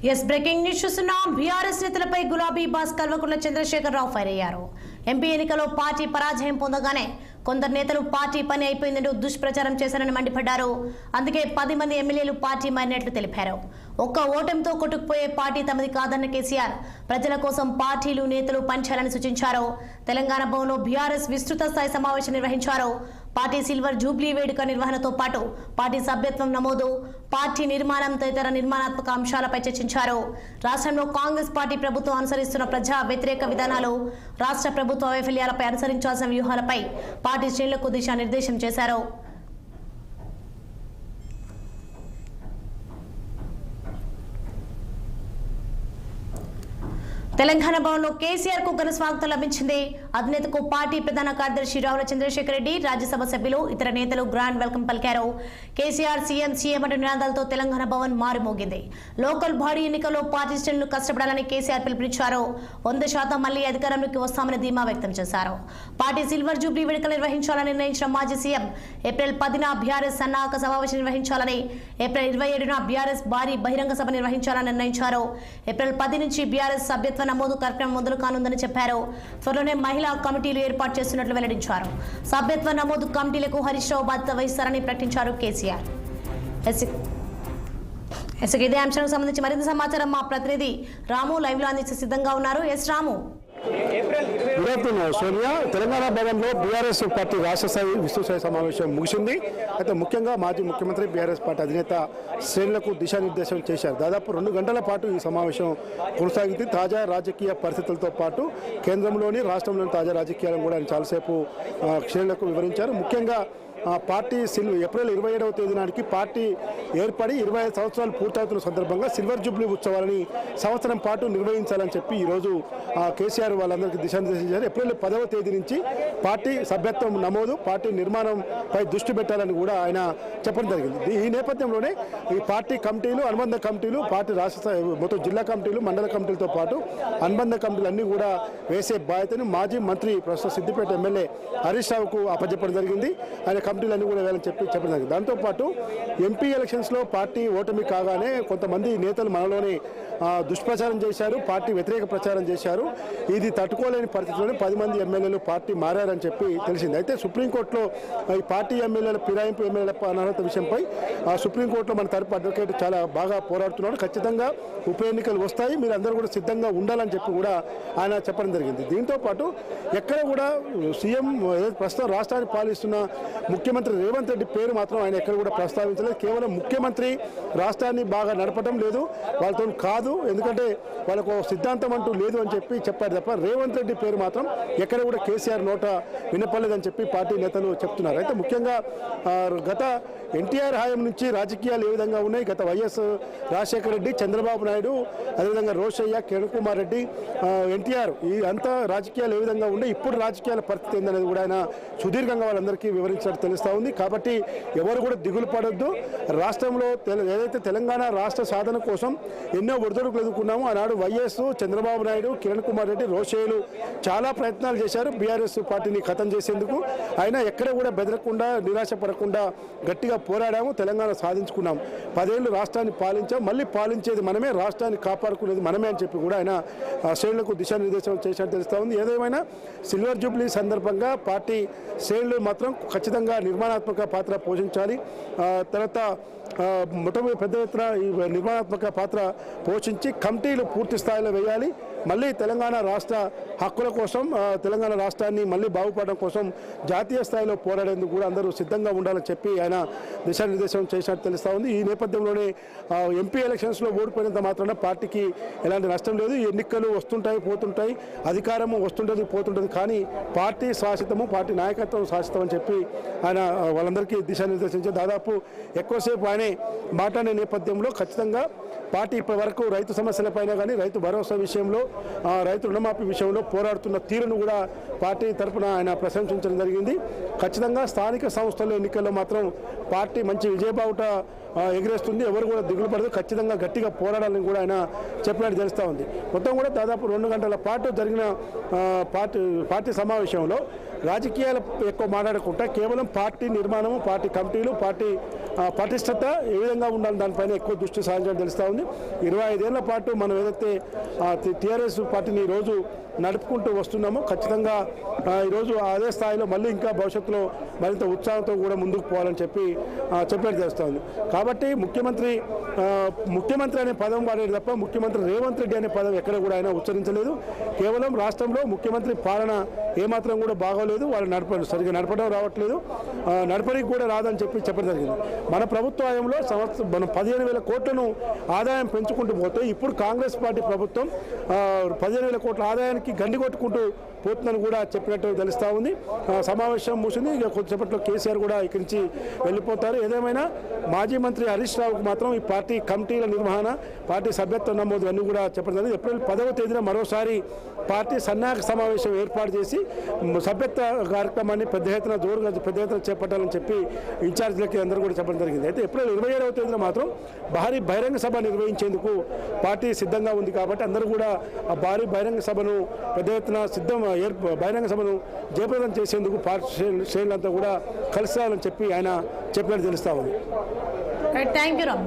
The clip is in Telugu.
ఎస్ బ్రేకింగ్ న్యూస్ చూస్తున్నాం. బీఆర్ఎస్ నేతలపై గులాబీ బాస్ కల్వకుంట్ల చంద్రశేఖరరావు ఫైర్ అయ్యారు. ఎంపీ ఎన్నికలో పార్టీ పరాజయం పొందగానే కొందరు నేతలు పార్టీ పని అయిపోయిందంటూ దుష్ప్రచారం చేశారని మండిపడ్డారు. అందుకే 10 మంది ఎమ్మెల్యేలు పార్టీ మారినట్లు తెలిపారు. ఒక్క ఓటమితో కొట్టుకుపోయే పార్టీ తమది కాదన్న కేసీఆర్ ప్రజల కోసం పార్టీలు నేతలు పనిచేయాలని సూచించారు. తెలంగాణ భవన్లో బీఆర్ఎస్ విస్తృత స్థాయి సమావేశం నిర్వహించారు. పార్టీ సిల్వర్ జూబ్లీ వేడుక నిర్వహణతో పాటు పార్టీ సభ్యత్వం నమోదు, పార్టీ నిర్మాణం తదితర నిర్మాణాత్మక అంశాలపై చర్చించారు. రాష్ట్రంలో కాంగ్రెస్ పార్టీ ప్రభుత్వం అనుసరిస్తున్న ప్రజా వ్యతిరేక విధానాలు, రాష్ట్ర ప్రభుత్వ వైఫల్యాలపై అనుసరించాల్సిన వ్యూహాలపై పార్టీ శ్రేణులకు దిశానిర్దేశం చేశారు. తెలంగాణ భవన్లో కేసీఆర్ కు ఘన స్వాగతం లభించింది. అధినేతకు పార్టీ ప్రధాన కార్యదర్శి రావుల చంద్రశేఖర్ రెడ్డి, రాజ్యసభ సభ్యులు, ఇతర నేతలు గ్రాండ్ వెల్కమ్ పలికారు. కేసీఆర్ సీఎం అంటూ నినాదాలతో తెలంగాణ భవన్ మారుమోగింది. లోకల్ బాడీ ఎన్నికల్లో పార్టీ శ్రేణులు కష్టపడాలని కేసీఆర్ పిలుపునిచ్చారు. 100% మళ్లీ అధికారంలోకి వస్తామని ధీమా వ్యక్తం చేశారు. పార్టీ సిల్వర్ జూబ్లీ వేడుకలు నిర్వహించాలని నిర్ణయించిన మాజీ సీఎం ఏప్రిల్ 10న బీఆర్ఎస్ సన్నాహక సమావేశం నిర్వహించాలని, ఏప్రిల్ 27న బీఆర్ఎస్ భారీ బహిరంగ సభ నిర్వహించాలని నిర్ణయించారు. ఏప్రిల్ 10 నుంచి బీఆర్ఎస్ సభ్యత్వ నమోదు కార్యక్రమం మొదలు కానుందని చెప్పారు. త్వరలోనే మహిళా కమిటీలు ఏర్పాటు చేస్తున్నట్లు వెల్లడించారు. సభ్యత్వ నమోదు కమిటీలకు హరీష్ రావు బాధ్యత వహిస్తారని ప్రకటించారు కేసీఆర్. ఇదే అంశానికి సంబంధించి మరింత సమాచారం మా ప్రతినిధి రాము లైవ్ లో అందించే సిద్ధంగా ఉన్నారు. ఎస్ రాము. సోనియా, తెలంగాణ భవన్లో బీఆర్ఎస్ పార్టీ రాష్ట్ర స్థాయి విస్తృత స్థాయి సమావేశం ముగిసింది. అయితే ముఖ్యంగా మాజీ ముఖ్యమంత్రి బీఆర్ఎస్ పార్టీ అధినేత శ్రేణులకు దిశానిర్దేశం చేశారు. దాదాపు 2 గంటల పాటు ఈ సమావేశం కొనసాగింది. తాజా రాజకీయ పరిస్థితులతో పాటు కేంద్రంలోని రాష్ట్రంలోని తాజా రాజకీయాలను కూడా ఆయన చాలాసేపు శ్రేణులకు వివరించారు. ముఖ్యంగా పార్టీ ఏప్రిల్ 27వ తేదీ నాటికి పార్టీ ఏర్పడి 25 సంవత్సరాలు పూర్తవుతున్న సందర్భంగా సిల్వర్ జూబ్లీ ఉత్సవాలని సంవత్సరం పాటు నిర్వహించాలని చెప్పి ఈరోజు కేసీఆర్ వాళ్ళందరికీ దిశానిర్దేశించారు. ఏప్రిల్ 10వ తేదీ నుంచి పార్టీ సభ్యత్వం నమోదు, పార్టీ నిర్మాణంపై దృష్టి పెట్టాలని కూడా ఆయన చెప్పడం జరిగింది. ఈ నేపథ్యంలోనే ఈ పార్టీ కమిటీలు, అనుబంధ కమిటీలు, పార్టీ రాష్ట్ర మొత్తం జిల్లా కమిటీలు, మండల కమిటీలతో పాటు అనుబంధ కమిటీలు అన్నీ కూడా వేసే బాధ్యతను మాజీ మంత్రి ప్రస్తుత సిద్దిపేట ఎమ్మెల్యే హరీష్ రావుకు అప్పచెప్పడం జరిగింది. ఆయన కమిటీలన్నీ కూడా వేయాలని చెప్పడం జరిగింది. దాంతోపాటు ఎంపీ ఎలక్షన్స్లో పార్టీ ఓటమి కాగానే కొంతమంది నేతలు మనలోనే దుష్ప్రచారం చేశారు, పార్టీ వ్యతిరేక ప్రచారం చేశారు. ఇది తట్టుకోలేని పరిస్థితుల్లోనే 10 మంది ఎమ్మెల్యేలు పార్టీ మారారని చెప్పి తెలిసింది. అయితే సుప్రీంకోర్టులో ఈ పార్టీ ఎమ్మెల్యేల ఫిరాయింపు ఎమ్మెల్యేల అనర్హత విషయంపై సుప్రీంకోర్టులో మన తరపు అడ్వకేట్ చాలా బాగా పోరాడుతున్నాడు. ఖచ్చితంగా ఉప ఎన్నికలు వస్తాయి, మీరు అందరూ కూడా సిద్ధంగా ఉండాలని చెప్పి కూడా ఆయన చెప్పడం జరిగింది. దీంతోపాటు ఎక్కడ కూడా సీఎం ప్రస్తుతం రాష్ట్రాన్ని పాలిస్తున్న ముఖ్యమంత్రి రేవంత్ రెడ్డి పేరు మాత్రం ఆయన ఎక్కడ కూడా ప్రస్తావించలేదు. కేవలం ముఖ్యమంత్రి రాష్ట్రాన్ని బాగా నడపడం లేదు, వాళ్ళతో కాదు, ఎందుకంటే వాళ్ళకు సిద్ధాంతం అంటూ లేదు అని చెప్పి చెప్పారు తప్ప రేవంత్ రెడ్డి పేరు మాత్రం ఎక్కడ కూడా కేసీఆర్ నోట వినపడలేదని చెప్పి పార్టీ నేతలు చెప్తున్నారు. అయితే ముఖ్యంగా గత ఎన్టీఆర్ హయాం నుంచి రాజకీయాలు ఏ విధంగా ఉన్నాయి, గత వైఎస్ రాజశేఖర రెడ్డి, చంద్రబాబు నాయుడు, అదేవిధంగా రోషయ్య, కిరణ్ కుమార్ రెడ్డి, ఎన్టీఆర్, ఈ అంతా రాజకీయాలు ఏ విధంగా ఉండే, ఇప్పుడు రాజకీయాల పరిస్థితి ఏందనేది కూడా ఆయన సుదీర్ఘంగా వాళ్ళందరికీ వివరించినట్టు తెలుస్తూ ఉంది. కాబట్టి ఎవరు కూడా దిగులు పడొద్దు. రాష్ట్రంలో ఏదైతే తెలంగాణ రాష్ట్ర సాధన కోసం ఎన్నో ఒడిదుడుకులు ఎదుర్కొన్నామో ఆనాడు వైఎస్, చంద్రబాబు నాయుడు, కిరణ్ కుమార్ రెడ్డి, రోషయ్యలు చాలా ప్రయత్నాలు చేశారు బీఆర్ఎస్ పార్టీని ఖతం చేసేందుకు. అయినా ఎక్కడ కూడా బెదరకుండా, నిరాశపడకుండా గట్టిగా పోరాడాము, తెలంగాణ సాధించుకున్నాం. 10 ఏళ్ళు రాష్ట్రాన్ని పాలించాం, మళ్ళీ పాలించేది మనమే, రాష్ట్రాన్ని కాపాడుకునేది మనమే అని చెప్పి కూడా ఆయన శ్రేణులకు దిశానిర్దేశం చేసినట్టు తెలుస్తూ ఉంది. ఏదేమైనా సిల్వర్ జూబ్లీ సందర్భంగా పార్టీ శ్రేణులు మాత్రం ఖచ్చితంగా నిర్మాణాత్మక పాత్ర పోషించాలి. తర్వాత మొట్టమొదటి పెద్ద ఎత్తున ఈ నిర్మాణాత్మక పాత్ర పోషించి కమిటీలు పూర్తి స్థాయిలో వేయాలి. మళ్ళీ తెలంగాణ రాష్ట్ర హక్కుల కోసం, తెలంగాణ రాష్ట్రాన్ని మళ్ళీ బాగుపడడం కోసం జాతీయ స్థాయిలో పోరాడేందుకు కూడా అందరూ సిద్ధంగా ఉండాలని చెప్పి ఆయన దిశానిర్దేశం చేసినట్టు తెలుస్తూ ఉంది. ఈ నేపథ్యంలోనే ఎంపీ ఎలక్షన్స్లో ఓడిపోయినంత మాత్రాన పార్టీకి ఎలాంటి నష్టం లేదు. ఎన్నికలు వస్తుంటాయి, పోతుంటాయి, అధికారము వస్తుంటుంది, పోతుంటుంది, కానీ పార్టీ శాశ్వతము, పార్టీ నాయకత్వం శాశ్వతం అని చెప్పి ఆయన వాళ్ళందరికీ దిశానిర్దేశించి దాదాపు ఎక్కువసేపు ఆయనే మాట్లాడే నేపథ్యంలో ఖచ్చితంగా పార్టీ ఇప్పటి వరకు రైతు సమస్యలపైన కానీ, రైతు భరోసా విషయంలో, రైతు రుణమాఫీ విషయంలో పోరాడుతున్న తీరును కూడా పార్టీ తరఫున ఆయన ప్రశంసించడం జరిగింది. ఖచ్చితంగా స్థానిక సంస్థల ఎన్నికల్లో మాత్రం పార్టీ మంచి విజయబావుట ఎగిరేస్తుంది, ఎవరు కూడా దిగులు పడదు, ఖచ్చితంగా గట్టిగా పోరాడాలని కూడా ఆయన చెప్పినట్టు తెలుస్తూ ఉంది. మొత్తం కూడా దాదాపు 2 గంటల పాటు జరిగిన పార్టీ సమావేశంలో రాజకీయాలు ఎక్కువ మాట్లాడకుండా కేవలం పార్టీ నిర్మాణము, పార్టీ కమిటీలు, పార్టీ పటిష్టత ఏ విధంగా ఉండాలి దానిపైన ఎక్కువ దృష్టి సారించడం తెలుస్తూ ఉంది. 25 ఏళ్ల పాటు మనం ఏదైతే టీఆర్ఎస్ పార్టీని ఈరోజు నడుపుకుంటూ వస్తున్నామో ఖచ్చితంగా ఈరోజు అదే స్థాయిలో మళ్ళీ ఇంకా భవిష్యత్తులో మరింత ఉత్సాహంతో కూడా ముందుకు పోవాలని చెప్పినట్టు తెలుస్తుంది. కాబట్టి ముఖ్యమంత్రి అనే పదం వాడేది తప్ప ముఖ్యమంత్రి రేవంత్ రెడ్డి అనే పదం ఎక్కడ కూడా ఆయన ఉచ్చరించలేదు. కేవలం రాష్ట్రంలో ముఖ్యమంత్రి పాలన ఏమాత్రం కూడా బాగోలేదు, వాళ్ళు సరిగ్గా నడపడం రావట్లేదు, నడపడానికి కూడా రాదని చెప్పడం జరిగింది. మన ప్రభుత్వ హయాంలో మనం 15,000 కోట్లను ఆదాయం పెంచుకుంటూ పోతే ఇప్పుడు కాంగ్రెస్ పార్టీ ప్రభుత్వం 15,000 కోట్ల ఆదాయానికి గండి కొట్టుకుంటూ పోతుందని కూడా చెప్పినట్టు తెలుస్తూ ఉంది. సమావేశం ముగిసింది. ఇక కొద్దిసేపట్లో కేసీఆర్ కూడా ఇక్కడి నుంచి వెళ్ళిపోతారు. ఏదేమైనా మాజీ మంత్రి హరీష్ రావుకు మాత్రం ఈ పార్టీ కమిటీల నిర్వహణ, పార్టీ సభ్యత్వ నమోదు అన్నీ కూడా చెప్పడం జరిగింది. ఏప్రిల్ 10వ తేదీన మరోసారి పార్టీ సన్నాహక సమావేశం ఏర్పాటు చేసి సభ్యత్వ కార్యక్రమాన్ని పెద్ద ఎత్తున చేపట్టాలని చెప్పి ఇన్ఛార్జీలకి అందరూ కూడా చెప్పడం జరిగింది. అయితే ఏప్రిల్ 27వ తేదీన మాత్రం భారీ బహిరంగ సభ నిర్వహించేందుకు పార్టీ సిద్ధంగా ఉంది. కాబట్టి అందరూ కూడా ఆ భారీ బహిరంగ సభను పెద్ద ఎత్తున బహిరంగ సభను జయప్రదం చేసేందుకు పార్టీ శ్రేణులంతా కూడా కలిసి రావాలని చెప్పి ఆయన చెప్పినట్టు తెలుస్తా ఉంది. Thank you Ram.